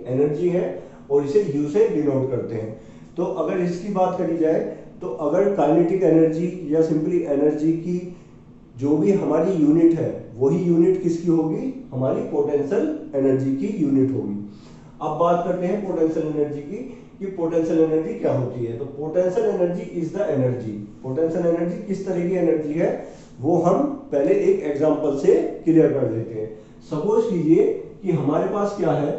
Energy है और इसे U से डिनोट करते हैं। तो अगर इसकी बात करी जाए तो अगर काइनेटिक एनर्जी या सिंपली एनर्जी की जो भी हमारी यूनिट है वही यूनिट किसकी होगी, हमारी पोटेंशियल एनर्जी की यूनिट होगी। अब बात करते हैं पोटेंशियल एनर्जी की कि पोटेंशियल एनर्जी क्या होती है। तो potential energy is the energy, potential energy किस तरह की एनर्जी है वो हम पहले एक एग्जांपल से क्लियर कर देते हैं। सपोज कीजिए कि हमारे पास क्या है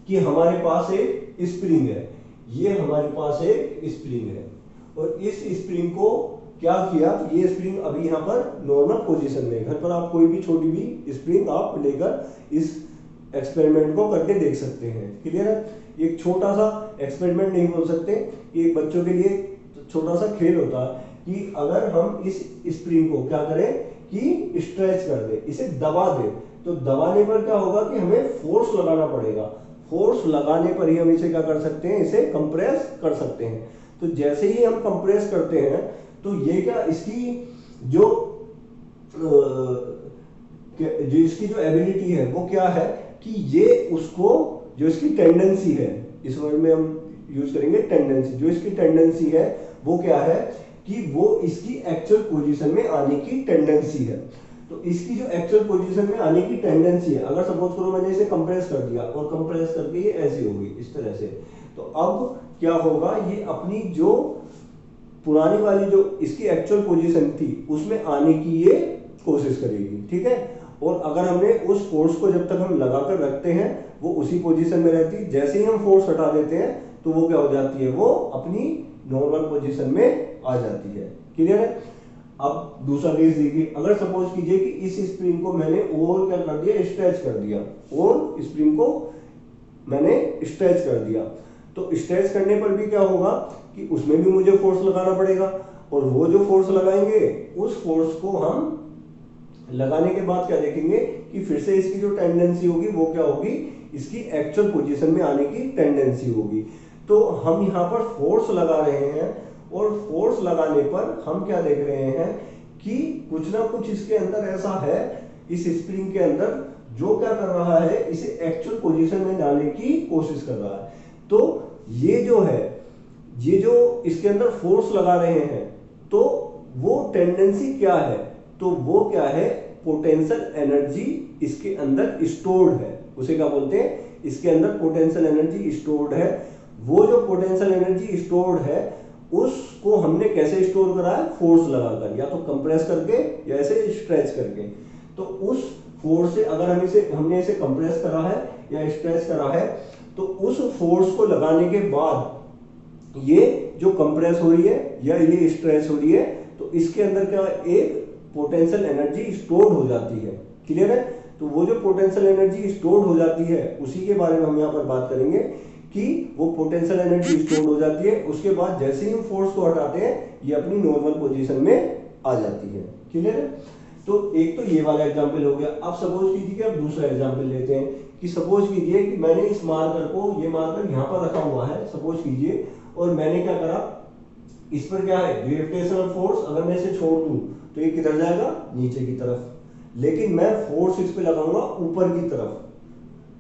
कि हमारे पास एक स्प्रिंग है, ये हमारे पास एक स्प्रिंग है और इस स्प्रिंग को क्या किया, ये स्प्रिंग अभी यहाँ पर नॉर्मल पोजीशन में, घर पर आप कोई भी छोटी भी स्प्रिंग आप लेकर इस एक्सपेरिमेंट को करके देख सकते हैं। क्लियर है, एक छोटा सा एक्सपेरिमेंट नहीं बोल सकते, एक बच्चों के लिए छोटा सा खेल होता है कि अगर हम इस स्प्रिंग को क्या करें कि स्ट्रेच कर दे, इसे दबा दे, तो दबाने पर क्या होगा कि हमें फोर्स लगाना पड़ेगा, फोर्स लगाने पर ही हम इसे क्या कर सकते हैं, इसे कंप्रेस कर सकते हैं। तो जैसे ही हम कंप्रेस करते हैं तो ये क्या इसकी जो इसकी जो एबिलिटी है वो क्या है कि ये उसको जो इसकी टेंडेंसी है, इस वर्ड में हम यूज करेंगे टेंडेंसी, जो इसकी टेंडेंसी है वो क्या है कि वो इसकी एक्चुअल पोजीशन में आने की टेंडेंसी है। तो इसकी जो एक्चुअल पोजीशन में आने की टेंडेंसी है, अगर सपोज करो मैंने इसे कंप्रेस कर दिया और कंप्रेस करके ये ऐसी होगी इस तरह से, तो अब क्या होगा, ये अपनी जो पुरानी वाली जो इसकी एक्चुअल पोजीशन थी उसमें आने की ये कोशिश करेगी। ठीक है, और अगर हमने उस फोर्स को जब तक हम लगाकर रखते हैं वो उसी पोजीशन में रहती है, जैसे ही हम फोर्स हटा देते हैं तो वो क्या हो जाती है, वो अपनी नॉर्मल पोजीशन में आ जाती है। क्लियर है। अब दूसरा केस देखिए, अगर सपोज कीजिए कि इस स्प्रिंग को मैंने और क्या कर दिया, स्ट्रेच कर दिया, और स्प्रिंग को मैंने स्ट्रेच कर दिया, तो स्ट्रेच करने पर भी क्या होगा कि उसमें भी मुझे फोर्स लगाना पड़ेगा, और वो जो फोर्स लगाएंगे उस फोर्स को हम लगाने के बाद क्या देखेंगे कि फिर से इसकी जो टेंडेंसी होगी वो क्या होगी, इसकी एक्चुअल पोजीशन में आने की टेंडेंसी होगी। तो हम यहाँ पर फोर्स लगा रहे हैं और फोर्स लगाने पर हम क्या देख रहे हैं कि कुछ ना कुछ इसके अंदर ऐसा है, इस स्प्रिंग के अंदर, जो क्या कर रहा है, इसे एक्चुअल पोजीशन में डालने की कोशिश कर रहा है। तो ये जो है, ये जो इसके अंदर फोर्स लगा रहे हैं, तो वो टेंडेंसी क्या है, तो वो क्या है, पोटेंशियल एनर्जी इसके अंदर स्टोर्ड है, उसे क्या बोलते हैं, इसके अंदर पोटेंशियल एनर्जी स्टोर्ड है। वो जो पोटेंशियल एनर्जी स्टोर्ड है उसको हमने कैसे स्टोर करा है, फोर्स लगाकर, या तो कंप्रेस करके या ऐसे स्ट्रेच करके। तो उस फोर्स से अगर हमने इसे कंप्रेस करा है या स्ट्रेच करा है, तो उस फोर्स को लगाने के बाद ये जो कंप्रेस हो रही है या ये स्ट्रेच हो रही है, तो इसके अंदर क्या एक पोटेंशियल एनर्जी स्टोर्ड हो जाती है। क्लियर है। तो वो जो पोटेंशियल एनर्जी स्टोर्ड हो जाती है उसी के बारे में हम यहाँ पर बात करेंगे कि वो पोटेंशियल एनर्जी स्टोर्ड हो जाती है, उसके बाद जैसे ही हम फोर्स को हटाते हैं ये अपनी नॉर्मल पोजीशन में आ जाती है। क्लियर है। तो एक तो ये वाला एग्जांपल हो गया। अब सपोज कीजिए कि अब दूसरा एग्जांपल लेते हैं कि सपोज कीजिए कि मैंने इस मार्कर को, ये मार्कर यहाँ पर रखा हुआ है सपोज कीजिए, और मैंने क्या करा, इस पर क्या है ग्रेविटेशनल फोर्स, अगर मैं इसे छोड़ दूं तो ये किधर जाएगा, नीचे की तरफ, लेकिन मैं फोर्स इस पे लगाऊंगा ऊपर की तरफ,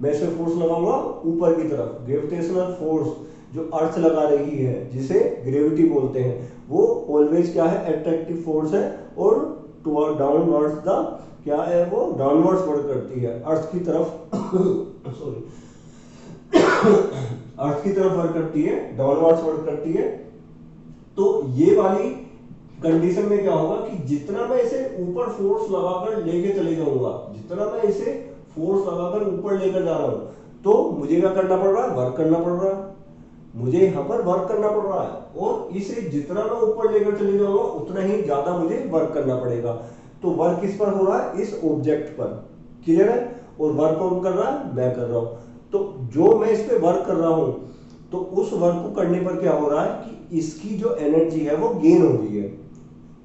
मैं इस पे फोर्स लगाऊंगा ऊपर की तरफ। ग्रेविटेशनल फोर्स जो अर्थ लगा रही है जिसे ग्रेविटी बोलते हैं, वो ऑलवेज क्या है, अट्रैक्टिव फोर्स है, और टुवर्ड डाउनवर्ड्स द क्या है, वो डाउनवर्ड्स वर्क करती है अर्थ की तरफ सॉरी अर्थ की तरफ वर्क करती है, डाउनवर्ड्स वर्क करती है। तो ये वाली कंडीशन में क्या होगा कि जितना मैं इसे ऊपर फोर्स लगाकर लेके चले जाऊंगा, जितना मैं इसे फोर्स लगाकर ऊपर लेकर जा रहा हूं, तो मुझे क्या करना पड़ रहा है, वर्क करना पड़ रहा है, मुझे यहां पर वर्क करना पड़ रहा है, और इसे जितना मैं ऊपर लेकर चले जाऊंगा उतना ही ज्यादा मुझे वर्क करना पड़ेगा। तो वर्क किस पर हो रहा है, इस ऑब्जेक्ट पर। क्लियर है। और वर्क कौन कर रहा है, मैं कर रहा हूं। तो जो मैं इस पे वर्क कर रहा हूं, तो उस वर्क को करने पर क्या हो रहा है कि इसकी जो एनर्जी है वो गेन हो रही है,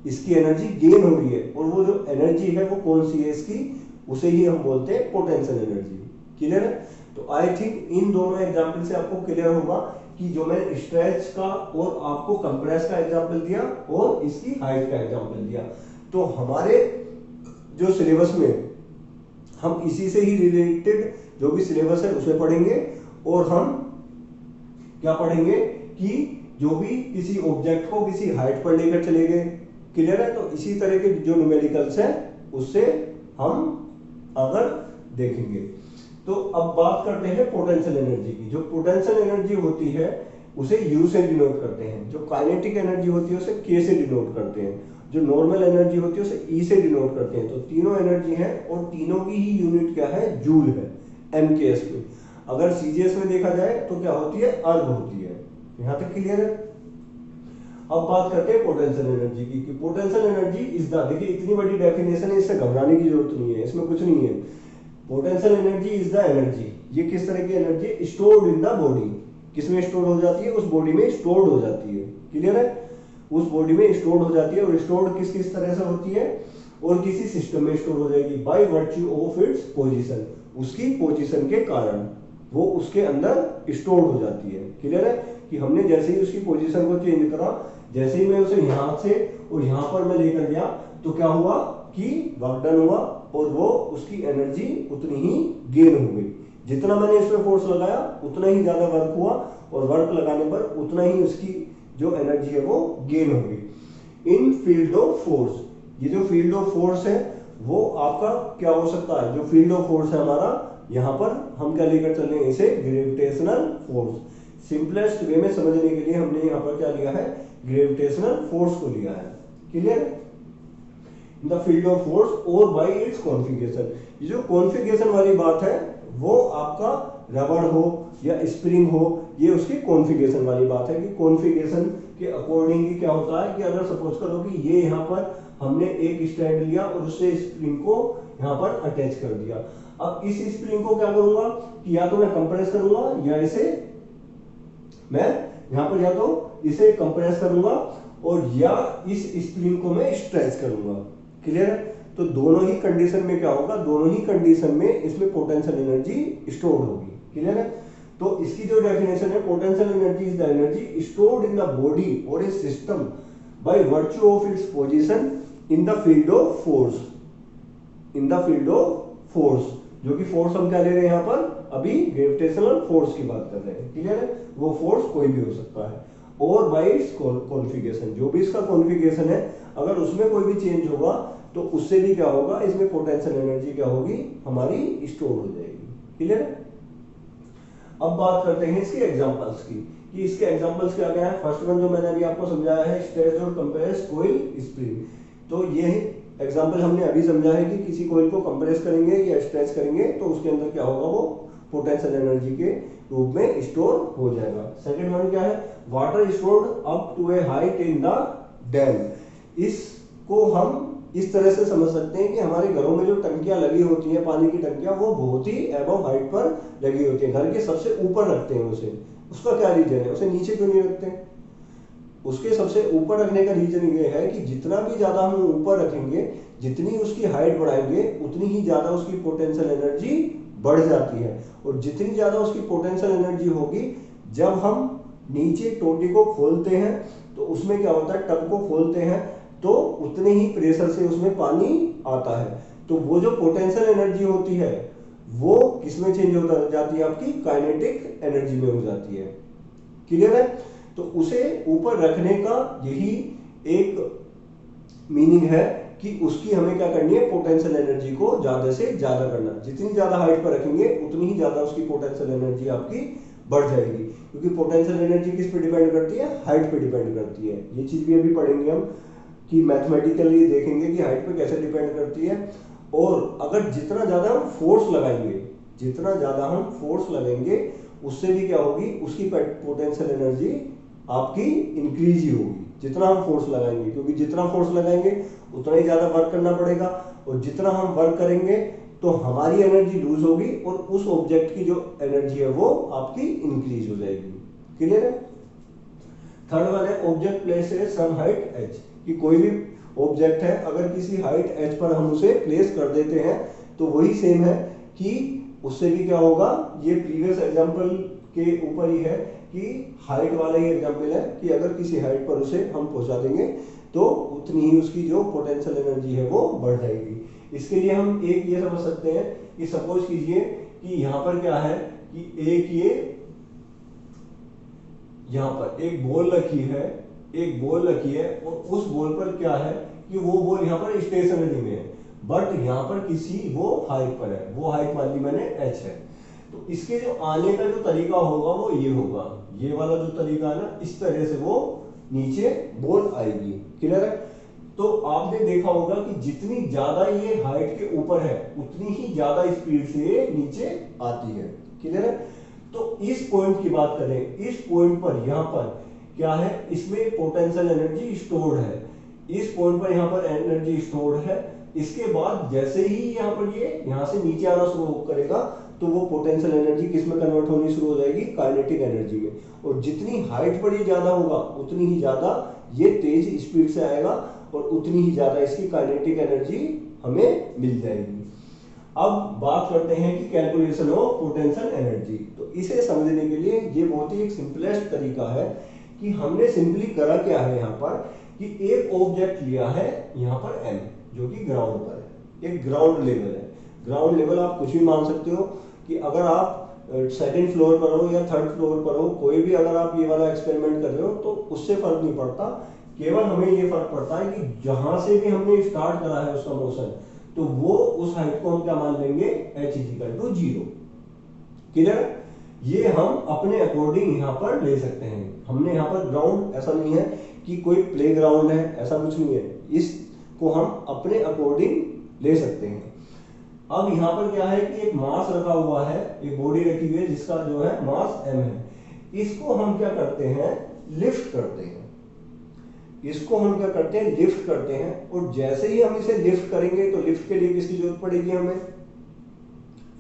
इसकी एनर्जी गेन हो रही है, और वो जो एनर्जी है वो कौन सी है इसकी, उसे ही हम बोलते हैं पोटेंशियल एनर्जी। क्लियर है। तो आई थिंक इन दोनों एग्जांपल से आपको क्लियर होगा कि जो मैंने स्ट्रेच का और आपको कंप्रेस का एग्जांपल दिया और इसकी हाइट का एग्जांपल दिया, तो हमारे जो सिलेबस में हम इसी से ही रिलेटेड जो भी सिलेबस है उसे पढ़ेंगे, और हम क्या पढ़ेंगे कि जो भी किसी ऑब्जेक्ट को किसी हाइट पर लेकर चले गए, क्लियर है। तो इसी तरह के जो न्यूमेरिकल्स है उससे हम अगर देखेंगे। तो अब बात करते हैं पोटेंशियल एनर्जी की। जो पोटेंशियल एनर्जी होती है उसे U से डिनोट करते हैं, जो काइनेटिक एनर्जी होती है उसे K से डिनोट करते हैं, जो नॉर्मल एनर्जी होती है उसे E से डिनोट करते हैं। तो तीनों एनर्जी है और तीनों की ही यूनिट क्या है, जूल है, MKS में। अगर CGS में देखा जाए तो क्या होती है, अर्ग होती है। यहां तक क्लियर है। अब बात करते हैं पोटेंशियल एनर्जी की। पोटेंशियल एनर्जी इज द, देखिए इतनी बड़ी डेफिनेशन है, इससे घबराने की जरूरत नहीं है, इसमें कुछ नहीं है। Potential energy is the energy, ये किस तरह की energy, stored in the body. किसमें स्टोर हो जाती है, उस बॉडी में स्टोर्ड हो जाती है, क्लियर है। उस बॉडी में स्टोर्ड हो जाती है, और स्टोर्ड किस किस तरह से होती है, और किसी सिस्टम में स्टोर हो जाएगी bye virtue of its position, उसकी पोजीशन के कारण वो उसके अंदर स्टोर हो जाती है, क्लियर है। कि हमने जैसे ही उसकी पोजीशन को चेंज करा, जैसे ही मैं उसे यहां से और यहां पर मैं लेकर गया, तो क्या हुआ कि वर्क डन हुआ, और वो उसकी एनर्जी उतनी ही गेन हो गई। जितना मैंने इस पर फोर्स लगाया उतना ही ज्यादा वर्क हुआ, और वर्क लगाने पर उतना ही उसकी जो एनर्जी है वो गेन हो गई। इन फील्ड ऑफ फोर्स, ये जो फील्ड ऑफ फोर्स है वो आपका क्या हो सकता है, जो फील्ड ऑफ फोर्स है हमारा, यहां पर हम क्या लेकर चल रहे हैं, इसे ग्रेविटेशनल फोर्स। सिंपलेस्ट वे में समझने के लिए हमने यहां पर क्या लिया है, ग्रेविटेशनल फोर्स को लिया है, clear. The field of force और बाय इट्स कॉन्फिगरेशन, ये जो कॉन्फिगरेशन वाली बात है वो आपका रबड़ हो या स्प्रिंग हो, ये उसकी कॉन्फिगरेशन वाली बात है। कि कॉन्फिगरेशन के अकॉर्डिंग क्या होता है कि अगर सपोज करो कि ये यहाँ पर हमने एक स्टैंड लिया और उससे स्प्रिंग को यहाँ पर अटैच कर दिया। अब इस स्प्रिंग को क्या करूंगा कि या तो मैं कंप्रेस करूंगा या इसे मैं यहाँ पर या तो इसे कंप्रेस करूंगा और या इस स्प्रिंग को मैं स्ट्रेच करूंगा, क्लियर है। तो दोनों ही कंडीशन में क्या होगा, दोनों ही कंडीशन में इसमें पोटेंशियल एनर्जी स्टोर होगी, क्लियर है। तो इसकी जो डेफिनेशन है, potential energy is the energy stored in the body और a system by virtue of its position in the field of force, in the field of force. जो कि force हम क्या ले रहे हैं यहाँ पर, अभी ग्रेविटेशनल फोर्स की बात कर रहे हैं, क्लियर है। वो फोर्स कोई भी हो सकता है, और बाय इट्स कॉन्फिगरेशन, जो भी इसका कॉन्फिगरेशन है अगर उसमें कोई भी चेंज होगा तो उससे भी क्या होगा, इसमें पोटेंशियल एनर्जी क्या होगी, हमारी स्टोर हो जाएगी, क्लियर है। अब बात करते हैं इसके एग्जांपल्स की, कि इसके एग्जांपल्स क्या क्या है। फर्स्ट वन जो मैंने अभी आपको समझाया है, स्ट्रेच और कंप्रेस कॉइल स्प्रिंग। तो ये एग्जांपल हमने अभी समझा है कि किसी कॉइल को कंप्रेस करेंगे या स्ट्रेच करेंगे तो उसके अंदर क्या होगा, वो पोटेंशियल एनर्जी के रूप में स्टोर हो जाएगा। सेकंड वन क्या है, water stored up to a height in the dam. इसको हम इस तरह से समझ सकते हैं कि हमारे घरों में जो टंकियां लगी होती हैं, पानी की टंकियां, वो बहुत ही एबव हाइट पर लगी होती है, घर के सबसे ऊपर रखते हैं उसे। उसका क्या रीजन है, उसे नीचे क्यों नहीं रखते हैं? उसके सबसे ऊपर रखने का रीजन ये है कि जितना भी ज्यादा हम ऊपर रखेंगे, जितनी उसकी हाइट बढ़ाएंगे, उतनी ही ज्यादा उसकी पोटेंशियल एनर्जी बढ़ जाती है। और जितनी ज्यादा उसकी पोटेंशियल एनर्जी होगी, जब हम नीचे टोटी को खोलते हैं तो उसमें क्या होता है, टब को खोलते हैं तो उतने ही प्रेशर से उसमें पानी आता है। तो वो जो पोटेंशियल एनर्जी होती है वो किसमें चेंज हो जाती है, आपकी काइनेटिक एनर्जी में हो जाती है, क्लियर है। तो उसे ऊपर रखने का यही एक मीनिंग है कि उसकी हमें क्या करनी है, पोटेंशियल एनर्जी को ज्यादा से ज्यादा करना। जितनी ज्यादा हाइट पर रखेंगे उतनी ही ज्यादा उसकी पोटेंशियल एनर्जी आपकी बढ़ जाएगी, क्योंकि पोटेंशियल एनर्जी किस पे डिपेंड करती है, हाइट पे डिपेंड करती है। ये चीज भी अभी पढ़ेंगे हम कि मैथमेटिकली देखेंगे कि हाइट पे कैसे डिपेंड करती है। और अगर जितना ज्यादा हम फोर्स लगाएंगे, जितना ज्यादा हम फोर्स लगाएंगे, उससे भी क्या होगी, उसकी पोटेंशियल एनर्जी आपकी इंक्रीज ही होगी जितना हम फोर्स लगाएंगे। क्योंकि जितना फोर्स लगाएंगे उतना ही ज्यादा वर्क करना पड़ेगा, और जितना हम वर्क करेंगे तो हमारी एनर्जी लूज होगी और उस ऑब्जेक्ट की जो एनर्जी है वो आपकी इंक्रीज हो जाएगी, क्लियर है। थर्ड वन है, ऑब्जेक्ट प्लेस है सम हाइट एच, कि कोई भी ऑब्जेक्ट है अगर किसी हाइट एच पर हम उसे प्लेस कर देते हैं तो वही सेम है कि उससे भी क्या होगा, ये प्रीवियस एग्जांपल के ऊपर ही है कि हाइट वाला ही एग्जांपल है कि अगर किसी हाइट पर उसे हम पहुंचा देंगे तो उतनी ही उसकी जो पोटेंशियल एनर्जी है वो बढ़ जाएगी। इसके लिए हम एक ये समझ सकते हैं कि सपोज कीजिए कि यहाँ पर क्या है कि एक ये यहां पर एक बॉल रखी है, एक बॉल रखी है और उस बॉल पर क्या है कि वो बॉल यहां पर स्टेशनरी में है, बट यहां पर किसी वो हाइट पर है, वो हाइट मान ली मैंने h है। तो इसके जो आने का जो तरीका होगा वो ये होगा, ये वाला जो तरीका है ना, इस तरह से वो नीचे बॉल आएगी। क्लियर है? तो आपने देखा होगा कि जितनी ज्यादा ये हाइट के ऊपर है उतनी ही ज्यादा स्पीड से ये नीचे आती है। क्लियर है? तो इस पॉइंट की बात करें, इस पॉइंट पर यहां पर क्या है, इसमें पोटेंशियल एनर्जी स्टोर्ड है, इस पॉइंट पर यहां पर एनर्जी स्टोर्ड है। इसके बाद जैसे ही यहां पर ये यहां से नीचे आना शुरू करेगा तो वो पोटेंशियल एनर्जी किस में कन्वर्ट होनी शुरू हो जाएगी, काइनेटिक एनर्जी में। और जितनी हाइट पर ये ज्यादा होगा उतनी ही ज्यादा ये तेज स्पीड से आएगा और उतनी ही ज्यादा इसकी काइनेटिक एनर्जी हमें मिल जाएगी। अब बात करते हैं कि कैलकुलेशन ऑफ पोटेंशियल एनर्जी। तो इसे समझने के लिए ये बहुत ही एक सिंपलेस्ट तरीका है कि हमने सिंपली करा क्या है, यहाँ पर कि एक ऑब्जेक्ट लिया है यहाँ पर m, जो कि ग्राउंड पर है, एक ग्राउंड लेवल है। ग्राउंड लेवल आप कुछ भी मान सकते हो कि अगर आप सेकंड फ्लोर पर हो या थर्ड फ्लोर पर हो, कोई भी अगर आप ये वाला एक्सपेरिमेंट कर रहे हो तो उससे फर्क नहीं पड़ता। केवल हमें ये फर्क पड़ता है कि जहां से भी हमने स्टार्ट करा है उसका मोशन, तो वो उस हाइट को हम क्या मान लेंगे, h = 0। क्लियर? ये हम अपने अकॉर्डिंग यहां पर ले सकते हैं। हमने यहाँ पर ग्राउंड ऐसा नहीं है कि कोई प्ले ग्राउंड है, ऐसा कुछ नहीं है, इसको हम अपने अकॉर्डिंग ले सकते हैं। अब यहाँ पर क्या है कि एक मास रखा हुआ है, एक बॉडी रखी हुई है जिसका जो है मास m है। इसको हम क्या करते हैं, लिफ्ट करते हैं। इसको हम क्या करते हैं, लिफ्ट करते हैं। और जैसे ही हम इसे लिफ्ट करेंगे तो लिफ्ट के लिए किसकी जरूरत पड़ेगी, हमें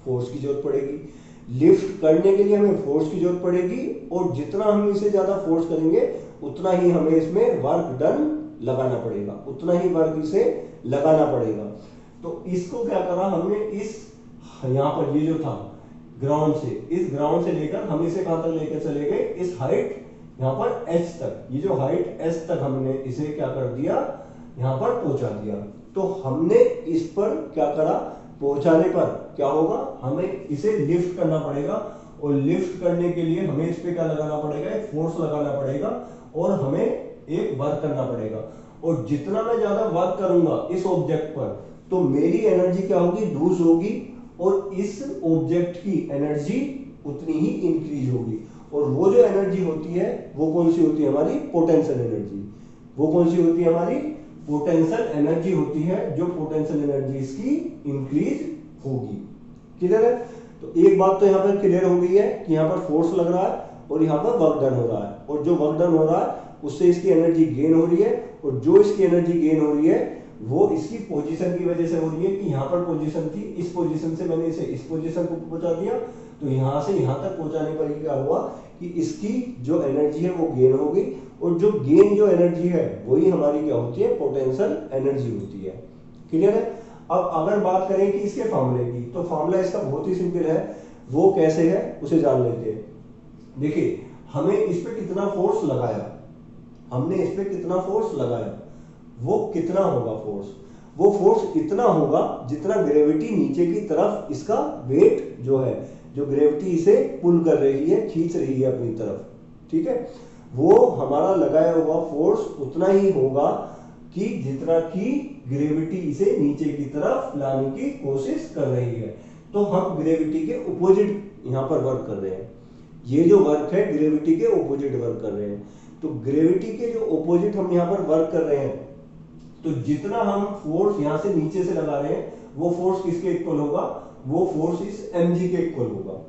फोर्स की जरूरत पड़ेगी। लिफ्ट करने के लिए हमें फोर्स की जरूरत पड़ेगी और जितना हम इसे ज्यादा फोर्स करेंगे उतना ही हमें इसमें वर्क डन लगाना पड़ेगा, उतना ही वर्क इसे लगाना पड़ेगा। तो इसको क्या करा हमने, इस यहाँ पर ये जो था ग्राउंड से, इस ग्राउंड से लेकर हम इसे कहां तक लेकर चले गए, इस हाइट यहाँ पर h तक, ये जो हाइट s तक हमने इसे क्या कर दिया, यहाँ पर पहुंचा दिया। तो हमने इस पर क्या करा, पहुंचाने पर क्या होगा, हमें इसे लिफ्ट करना पड़ेगा और लिफ्ट करने के लिए हमें इस पे क्या लगाना पड़ेगा, एक फोर्स लगाना पड़ेगा और हमें एक वर्क करना पड़ेगा। और जितना मैं ज्यादा वर्क करूंगा इस ऑब्जेक्ट पर तो मेरी एनर्जी क्या होगी, लूज होगी और इस ऑब्जेक्ट की एनर्जी उतनी ही इंक्रीज होगी। और वो जो एनर्जी होती है वो कौन सी होती है, हमारी पोटेंशियल एनर्जी। वो कौन सी होती है, हमारी पोटेंशियल एनर्जी होती है, जो पोटेंशियल एनर्जी इसकी इंक्रीज होगी। क्लियर है? तो एक बात तो यहाँ पर क्लियर हो गई है कि यहाँ पर फोर्स लग रहा है और यहाँ पर वर्क डन हो रहा है, और जो वर्क डन हो रहा है उससे इसकी एनर्जी गेन हो रही है, और जो इसकी एनर्जी गेन हो रही है वो इसकी पोजीशन की वजह से हो रही है कि यहाँ पर पोजीशन थी, इस पोजीशन से मैंने इसे इस पोजीशन को पहुंचा दिया, तो यहाँ से यहाँ तक पहुंचाने पर क्या हुआ कि इसकी जो एनर्जी है वो गेन हो गई, और जो गेन जो एनर्जी है वही हमारी क्या होती है, पोटेंशियल एनर्जी होती है। क्लियर है? अब अगर बात करें कि इसके फॉर्मूले की, तो फॉर्मूला इसका बहुत ही सिंपल है। वो कैसे है उसे जान लेते हैं। देखिए, हमें इस पे कितना फोर्स लगाया, हमने इस पे कितना फोर्स लगाया, वो कितना होगा फोर्स, वो फोर्स इतना होगा जितना ग्रेविटी नीचे की तरफ इसका वेट जो है, जो ग्रेविटी इसे पुल कर रही है, खींच रही है अपनी तरफ, ठीक है, वो हमारा लगाया हुआ फोर्स उतना ही होगा कि जितना की ग्रेविटी इसे नीचे की तरफ लाने की कोशिश कर रही है। तो हम ग्रेविटी के ऑपोजिट यहां पर वर्क कर रहे हैं। ये जो वर्क है ग्रेविटी के ऑपोजिट वर्क कर रहे हैं। तो ग्रेविटी के जो ऑपोजिट हम यहां पर वर्क कर रहे हैं, तो जितना हम फोर्स यहां से नीचे से लगा रहे हैं वो फोर्स किसके इक्वल होगा, वो फोर्स इस mg के इक्वल होगा,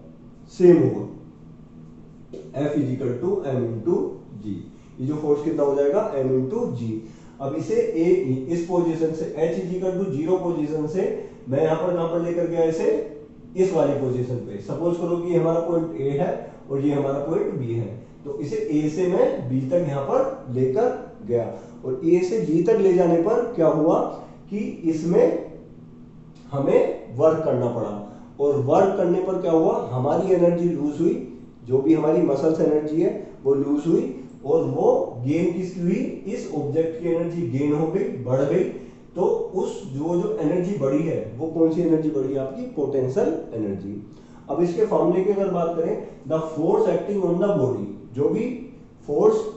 सेम होगा, F = m × g। ये जो फोर्स कितना हो जाएगा, m × g। अब इसे इस पोजीशन से h = 0 पोजीशन से मैं यहां पर कहां पर लेकर गया, इसे इस वाली पोजीशन पे। सपोज करो कि हमारा पॉइंट A है और ये हमारा पॉइंट B है, तो इसे A से मैं B तक यहां पर लेकर गया, और A से B तक ले जाने पर क्या हुआ कि इसमें हमें वर्क करना पड़ा, और वर्क करने पर क्या हुआ, हमारी एनर्जी लूज हुई, जो भी हमारी मसल्स एनर्जी है वो लूज हुई, और वो गेन किसकी हुई, इस ऑब्जेक्ट की एनर्जी गेन हो गई, बढ़ गई। तो उस जो एनर्जी बढ़ी है वो कौन सी एनर्जी बढ़ी है, आपकी पोटेंशियल एनर्जी। अब इसके फॉर्मूले की अगर बात करें, the force acting on the body, जो भी फोर्स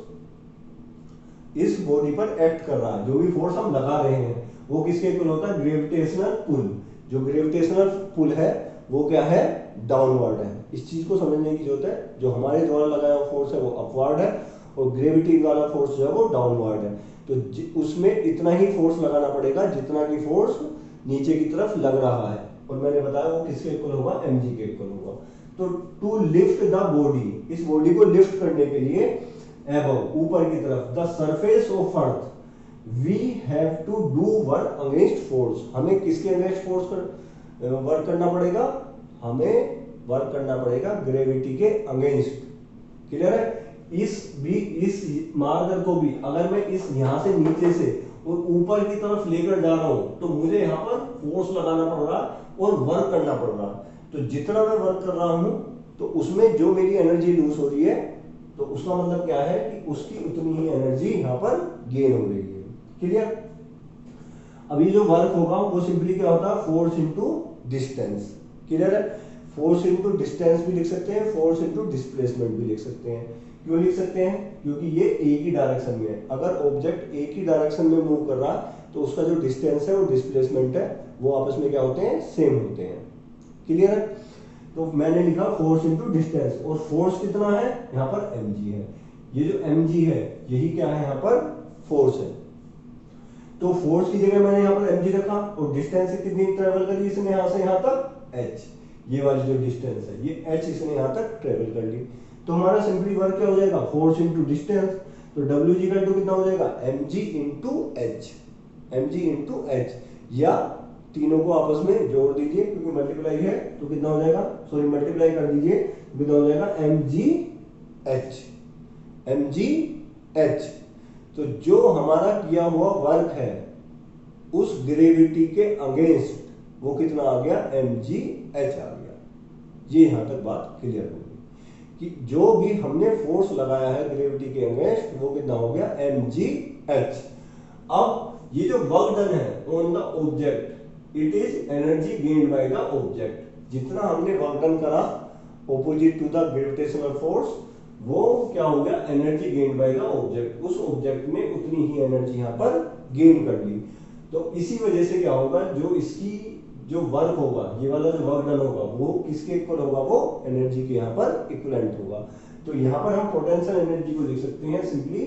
इस बॉडी पर एक्ट कर रहा है, जो भी फोर्स हम लगा रहे हैं, वो किसके इक्वल होता है? Gravitational pull. जो ग्रेविटेशनल पुल है वो क्या है? डाउनवर्ड है। इस चीज को समझने की जरूरत है। जो हमारे द्वारा लगाया हुआ फोर्स है वो अपवर्ड है और ग्रेविटी वाला फोर्स जो है वो डाउनवर्ड है। तो उसमें इतना ही फोर्स लगाना पड़ेगा जितना की फोर्स नीचे की तरफ लग रहा है, और मैंने बताया वो किसके इक्वल होगा? mg के इक्वल होगा। तो टू लिफ्ट द बॉडी, इस बॉडी को लिफ्ट करने के लिए above, ऊपर की तरफ, the surface of earth, we have to do work against force. हमें किसके अगेंस्ट फोर्स वर्क करना पड़ेगा? हमें वर्क करना पड़ेगा ग्रेविटी के अगेंस्ट। क्लियर है? इस मार्कर को भी अगर मैं इस यहां से नीचे से और ऊपर की तरफ लेकर जा रहा हूं तो मुझे यहां पर फोर्स लगाना पड़ रहा और वर्क करना पड़ रहा। तो जितना मैं वर्क कर रहा हूं तो उसमें जो मेरी एनर्जी लूज हो रही है, तो उसका मतलब क्या है कि उसकी उतनी ही एनर्जी यहां पर गेन हो रही है। क्लियर? अभी जो वर्क होगा वो सिंपली क्या होता है? Force into distance. क्लियर है? फोर्स इनटू डिस्टेंस भी लिख सकते हैं, फोर्स इनटू डिस्प्लेसमेंट भी लिख सकते हैं। क्यों लिख सकते हैं? क्योंकि ये एक ही डायरेक्शन में है। अगर ऑब्जेक्ट एक ही डायरेक्शन में मूव कर रहा तो उसका जो डिस्टेंस है और डिस्प्लेसमेंट है वो आपस में क्या होते हैं? सेम होते हैं। क्लियर है? तो मैंने लिखा फोर्स इनटू डिस्टेंस, और फोर्स कितना है? यहाँ पर mg है। ये जो mg है यही क्या है? यहाँ पर फोर्स है। तो फोर्स की जगह मैंने यहाँ पर mg रखा, और डिस्टेंस कितनी ट्रेवल करी इसने यहाँ से यहाँ तक? h। ये वाली जो डिस्टेंस है ये h इसने यहाँ तक ट्रेवल कर ली। तो हमारा सिंपली वर्क क्या हो जाएगा? Force into distance. तो wg इक्वल टू कितना हो जाएगा? mg into h, mg into h, या तीनों को आपस में जोड़ दीजिए क्योंकि मल्टीप्लाई है तो कितना हो जाएगा? सॉरी मल्टीप्लाई कर दीजिए तो कितना हो जाएगा? mg h। तो जो हमारा किया हुआ वर्क है उस ग्रेविटी के अगेंस्ट वो कितना आ गया? mg h आ गया। ये यहां तक बात क्लियर होगी कि जो भी हमने फोर्स लगाया है ग्रेविटी के अगेंस्ट वो कितना हो गया? mg h। अब ये जो वर्क डन है on the object, it is energy gained by the object. जितना हमने वर्क डन करा opposite to the gravitational force, वो क्या हो गया? Energy gained by the object. उस ऑब्जेक्ट ने उतनी ही एनर्जी यहां पर गेन कर ली। तो इसी वजह से क्या होगा? जो इसकी जो वर्क होगा, ये वाला जो वर्क डन होगा वो किसके इक्वल होगा? वो एनर्जी के यहाँ पर इक्विवेलेंट होगा। तो यहाँ पर हम पोटेंशियल एनर्जी को लिख सकते हैं simply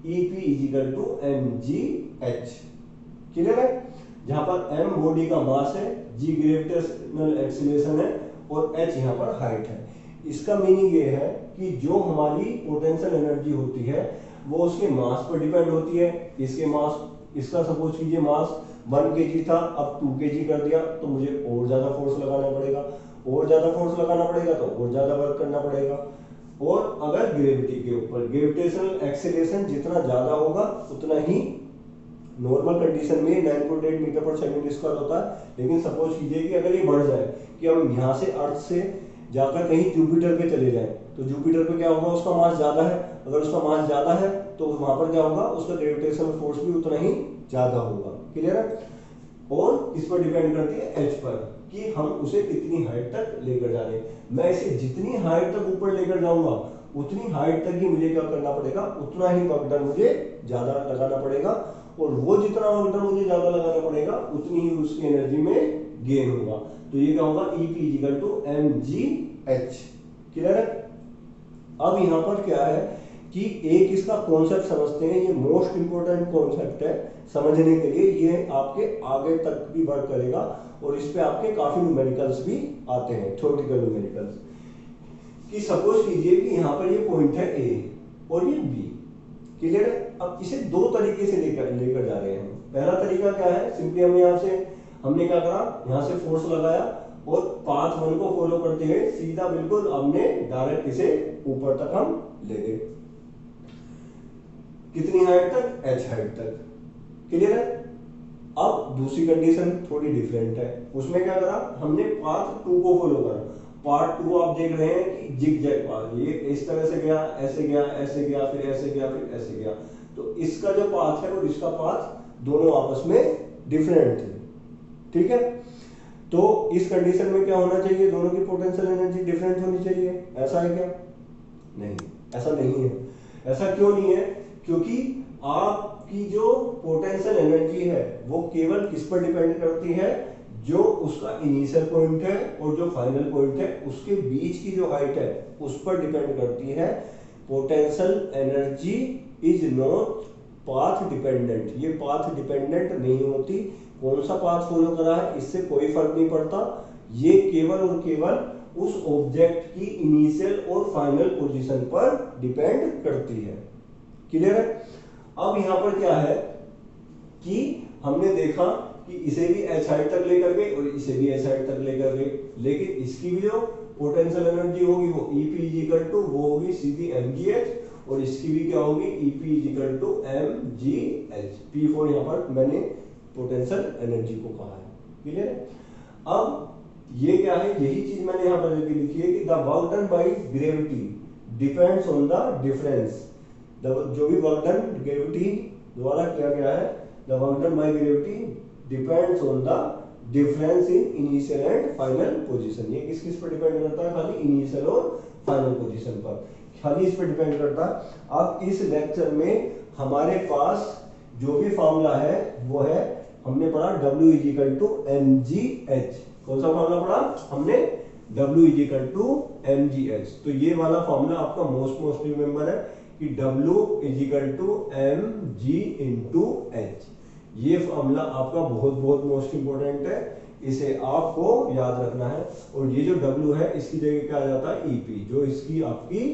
EP equal to mgh। Clear है? जहां पर m बॉडी का मास है, g ग्रेविटेशनल एक्सीलरेशन है और h यहाँ पर हाइट है। इसका मीनिंग ये है कि जो हमारी पोटेंशियल एनर्जी होती है वो उसके मास पर डिपेंड होती है। इसके मास, इसका सपोज कीजिए मास 1 kg था, अब 2 kg कर दिया तो मुझे और ज्यादा फोर्स लगाना पड़ेगा, और ज्यादा फोर्स लगाना पड़ेगा तो और ज्यादा वर्क करना पड़ेगा। और अगर ग्रेविटी के ऊपर ग्रेविटेशनल एक्सीलरेशन जितना ज्यादा होगा उतना ही नॉर्मल कंडीशन में 9.8 मीटर पर सेकंड स्क्वायर होता है। लेकिन सपोज कीजिए कि अगर ये बढ़ जाए कि हम यहाँ से अर्थ से जाकर कहीं जुपिटर पे चले जाएं, तो जुपिटर पे क्या होगा? उसका मास ज्यादा है। अगर उसका मास ज्यादा है तो वहां पर क्या होगा? उसका ग्रेविटेशनल फोर्स भी उतना ही ज्यादा होगा। क्लियर है? और इस पर डिपेंड करती है h पर कि हम उसे कितनी हाइट तक लेकर जा रहे हैं। मैं इसे जितनी हाइट तक ऊपर लेकर जाऊंगा उतनी हाइट तक ही मुझे क्या करना पड़ेगा? उतना ही वर्क डन मुझे ज्यादा लगाना पड़ेगा, और वो जितना वर्क डन मुझे ज्यादा लगाना पड़ेगा उतनी ही उसकी एनर्जी में गेन होगा। तो ये क्या होगा? EP equal to mgh। Clear है? अब यहां पर क्या है कि एक इसका कॉन्सेप्ट समझते हैं। ये मोस्ट इंपोर्टेंट कॉन्सेप्ट है समझने के लिए। ये आपके आगे तक भी वर्क करेगा और इस पे आपके काफी न्यूमेरिकल्स भी आते हैं, थ्योरेटिकल न्यूमेरिकल्स। कि सपोज कीजिए कि यहाँ पर ये पॉइंट है A और ये B। क्लियर है? अब इसे दो तरीके से लेकर जा रहे हैं। पहला तरीका क्या है? सिंपली हमने क्या करा? यहाँ से फोर्स लगाया और पाथ 1 को फॉलो करते हुए सीधा बिल्कुल हमने डायरेक्ट इसे ऊपर तक हम ले गए। कितनी हाइट तक? h हाइट तक। क्लियर है? अब दूसरी कंडीशन थोड़ी डिफरेंट है। उसमें क्या करा? हमने पाथ 2 को फॉलो करा। पार्ट 2 आप देख रहे हैं कि जिग जैग पाथ, ये इस तरह से गया, ऐसे गया, ऐसे गया, फिर ऐसे गया, फिर ऐसे गया। तो इसका जो पाथ है और इसका पाथ दोनों आपस में डिफरेंट थे। ठीक है? तो इस कंडीशन में क्या होना चाहिए, दोनों की पोटेंशियल एनर्जी डिफरेंट होनी चाहिए, ऐसा है क्या? नहीं, ऐसा नहीं है। ऐसा क्यों नहीं है? क्योंकि आपकी जो पोटेंशियल एनर्जी है वो केवल किस पर डिपेंड करती है, जो उसका इनिशियल पॉइंट है और जो फाइनल पॉइंट है उसके बीच की जो हाइट है उस पर डिपेंड करती है। Potential energy is not path dependent, ये पाथ डिपेंडेंट नहीं होती। कौन सा पाथ फॉलो करा है इससे कोई फर्क नहीं पड़ता, ये केवल और केवल उस ऑब्जेक्ट की इनिशियल और फाइनल पोजीशन पर डिपेंड करती है। क्लियर है? अब यहां पर क्या है कि हमने देखा कि इसे भी एच हाइट तक लेकर गए और इसे भी एच हाइट तक लेकर गए, लेकिन इसकी भी जो पोटेंशियल एनर्जी होगी वो EP इज इक्वल टू वो होगी सीधी mgh, और इसकी भी क्या होगी EP is equal to mgh। P4 यहां पर मैंने पोटेंशियल एनर्जी को कहा है। क्लियर है? अब ये क्या है, यही चीज मैंने यहां पर लिखी है कि the work done by gravity depends on the difference, जो भी वर्क डन ग्रेविटी द्वारा किया गया है, the work done by gravity depends on the difference in initial and final position. ये किस किस पर डिपेंड करता है? खाली इनिशियल और फाइनल पोजीशन पर, खाली इस पर डिपेंड करता है। अब इस लेक्चर में हमारे पास जो भी फॉर्मूला है वो है, हमने पढ़ा W is equal to mgh। कौन सा फॉर्मूला पढ़ा हमने? W is equal to mgh। तो ये वाला फॉर्मूला आपका मोस्ट रिमेंबर है कि W is equal to mg into h। ये फॉर्मूला आपका बहुत मोस्ट इंपोर्टेंट है, इसे आपको याद रखना है। और ये जो W है इसकी जगह क्या आ जाता है? EP, जो इसकी आपकी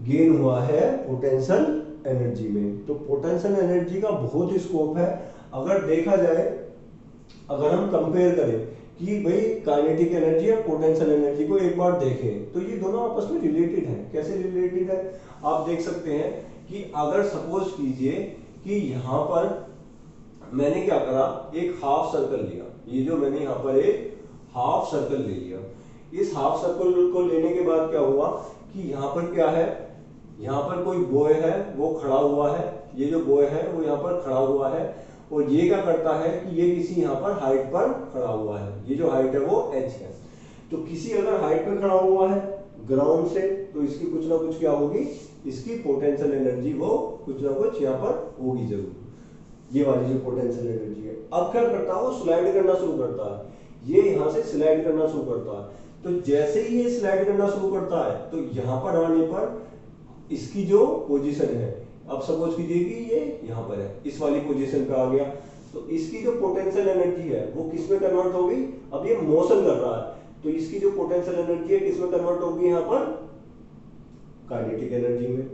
गेन हुआ है पोटेंशियल एनर्जी में। तो पोटेंशियल एनर्जी का बहुत ही स्कोप है। अगर देखा जाए, अगर हम कंपेयर करें कि भाई काइनेटिक एनर्जी और पोटेंशियल एनर्जी को एक बार देखें तो ये दोनों आपस में रिलेटेड है। कैसे रिलेटेड है? आप देख सकते हैं कि अगर सपोज कीजिए कि यहां पर मैंने क्या करा, एक हाफ सर्कल लिया, ये जो मैंने यहां पर एक हाफ सर्कल ले लिया, इस हाफ सर्कल को लेने के बाद क्या हुआ कि यहां पर क्या है, यहां पर कोई बॉय है वो खड़ा हुआ है, ये जो बॉय है वो यहां पर खड़ा हुआ है, और ये क्या करता है कि ये किसी यहां पर हाइट पर खड़ा हुआ है, ये जो हाइट है वो h है। तो किसी अगर हाइट पर खड़ा हुआ है ग्राउंड से, तो इसकी कुछ ना कुछ क्या होगी, इसकी पोटेंशियल एनर्जी वो कुछ ना कुछ यहां पर होगी जरूर, ये वाली जो पोटेंशियल एनर्जी है। अब क्या करता है, वो स्लाइड करना शुरू करता है, ये यहां से स्लाइड करना शुरू करता है। तो जैसे ही ये स्लाइड करना शुरू करता है तो यहां पर आने पर इसकी जो पोजीशन है, अब सपोज कीजिए कि ये यहां पर है, इस वाली पोजीशन पे आ गया, तो इसकी जो पोटेंशियल एनर्जी है वो किस में कन्वर्ट होगी? अब ये मोशन कर रहा है, तो इसकी जो पोटेंशियल एनर्जी है किस में कन्वर्ट होगी? यहां पर काइनेटिक एनर्जी में।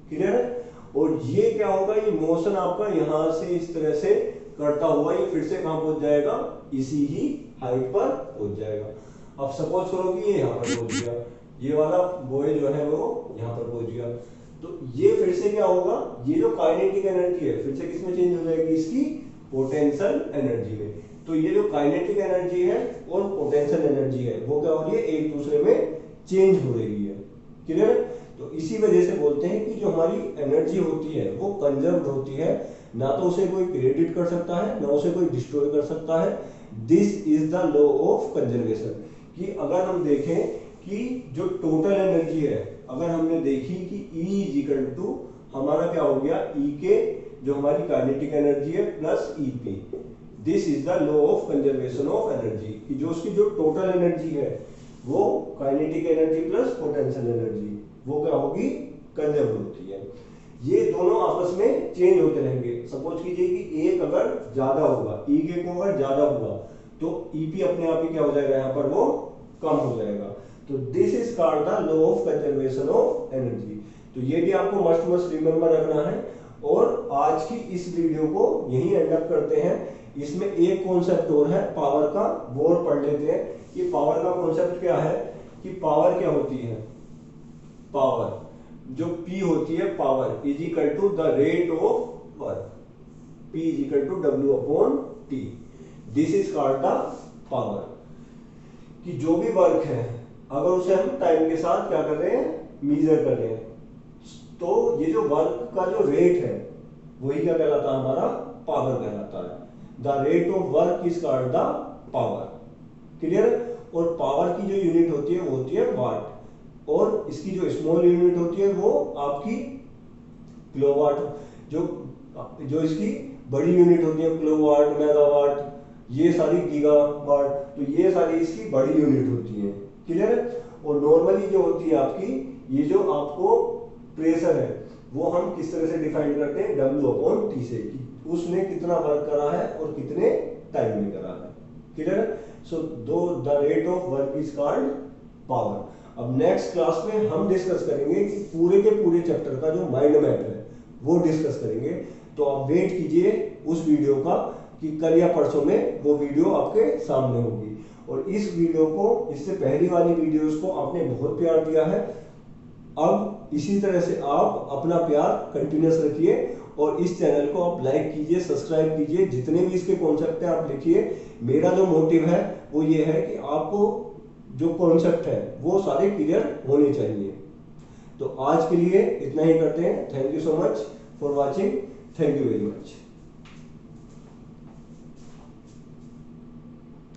क्लियर है? और ये क्या होगा, ये मोशन आपका यहां से इस तरह से करता हुआ ये फिर से कहां पहुंच जाएगा? इसी ही हाइट पर पहुंच जाएगा। अब सपोज करो कि ये यहां पर पहुंच गया, ये वाला बॉय जो है वो यहां पर पहुंच गया, तो ये फिर से क्या होगा, ये जो काइनेटिक एनर्जी है फिर से किसमें चेंज हो जाएगी? इसकी पोटेंशियल एनर्जी में। तो ये जो काइनेटिक एनर्जी है और पोटेंशियल एनर्जी है वो क्या हो रही है? एक दूसरे में चेंज हो रही है। क्लियर है? तो इसी वजह से बोलते हैं कि जो हमारी एनर्जी होती है वो कंजर्व्ड होती है, ना तो उसे कोई क्रिएट कर सकता है ना उसे कोई डिस्ट्रॉय कर सकता है। This is the law of conservation. कि अगर हम देखें कि जो टोटल एनर्जी है, अगर हमने देखी कि E इज इक्वल टू हमारा क्या हो गया, E के जो हमारी काइनेटिक एनर्जी है plus EP, this is the law of conservation of energy, कि जो उसकी जो टोटल एनर्जी है वो kinetic energy plus potential energy वो क्या होगी? कंजर्व होती है। ये दोनों आपस में चेंज होते रहेंगे। सपोज कीजिए कि एक अगर ज्यादा होगा, E के को अगर ज्यादा हुआ तो EP अपने आप ही क्या हो जाएगा, यहाँ पर वो कम हो जाएगा। तो this is called the law of conservation of energy. तो ये भी आपको मस्ट रिमेंबर रखना है। और आज की इस वीडियो को यही एंड अप करते हैं। इसमें एक कॉन्सेप्ट और है पावर का, वो और पढ़ लेते हैं कि पावर का कॉन्सेप्ट क्या है, कि पावर क्या होती है। पावर जो P होती है, power is equal to the rate of work, P is equal to W upon T। This is called the power. कि जो भी वर्क है अगर उसे हम टाइम के साथ क्या कर रहे हैं, मीजर कर रहे हैं, तो ये जो वर्क का जो रेट है वही क्या कहलाता है, हमारा पावर कहलाता है। The rate of work is called the power. Clear. और पावर की जो यूनिट होती है वो होती है वाट, और इसकी जो स्मॉल यूनिट होती है वो आपकी किलोवाट। जो जो इसकी बड़ी यूनिट होती है किलोवाट, मेगावाट, ये सारी गीगावाट, तो ये सारी इसकी बड़ी यूनिट होती है। क्लियर है। और नॉर्मली जो होती है आपकी, ये जो आपको प्रेशर है वो हम किस तरह से डिफाइन करते हैं, W/T से, कि उसने कितना वर्क करा है और कितने टाइम में करा है। क्लियर है। So the rate of work is called power. अब नेक्स्ट क्लास में हम डिस्कस करेंगे कि पूरे के पूरे चैप्टर का जो माइंड मैप है वो डिस्कस करेंगे। तो आप वेट कीजिए उस वीडियो का, कि कल या परसों में वो वीडियो आपके सामने होगी। और इस वीडियो को, इससे पहली वाली वीडियोस को आपने बहुत प्यार दिया है, अब इसी तरह से आप अपना प्यार कंटिन्यूस रखिए, और इस चैनल को आप लाइक कीजिए, सब्सक्राइब कीजिए, जितने भी इसके कॉन्सेप्ट है आप लिखिए। मेरा जो मोटिव है वो ये है कि आपको जो कॉन्सेप्ट है वो सारे क्लियर होने चाहिए। तो आज के लिए इतना ही करते हैं। Thank you so much for watching. Thank you very much.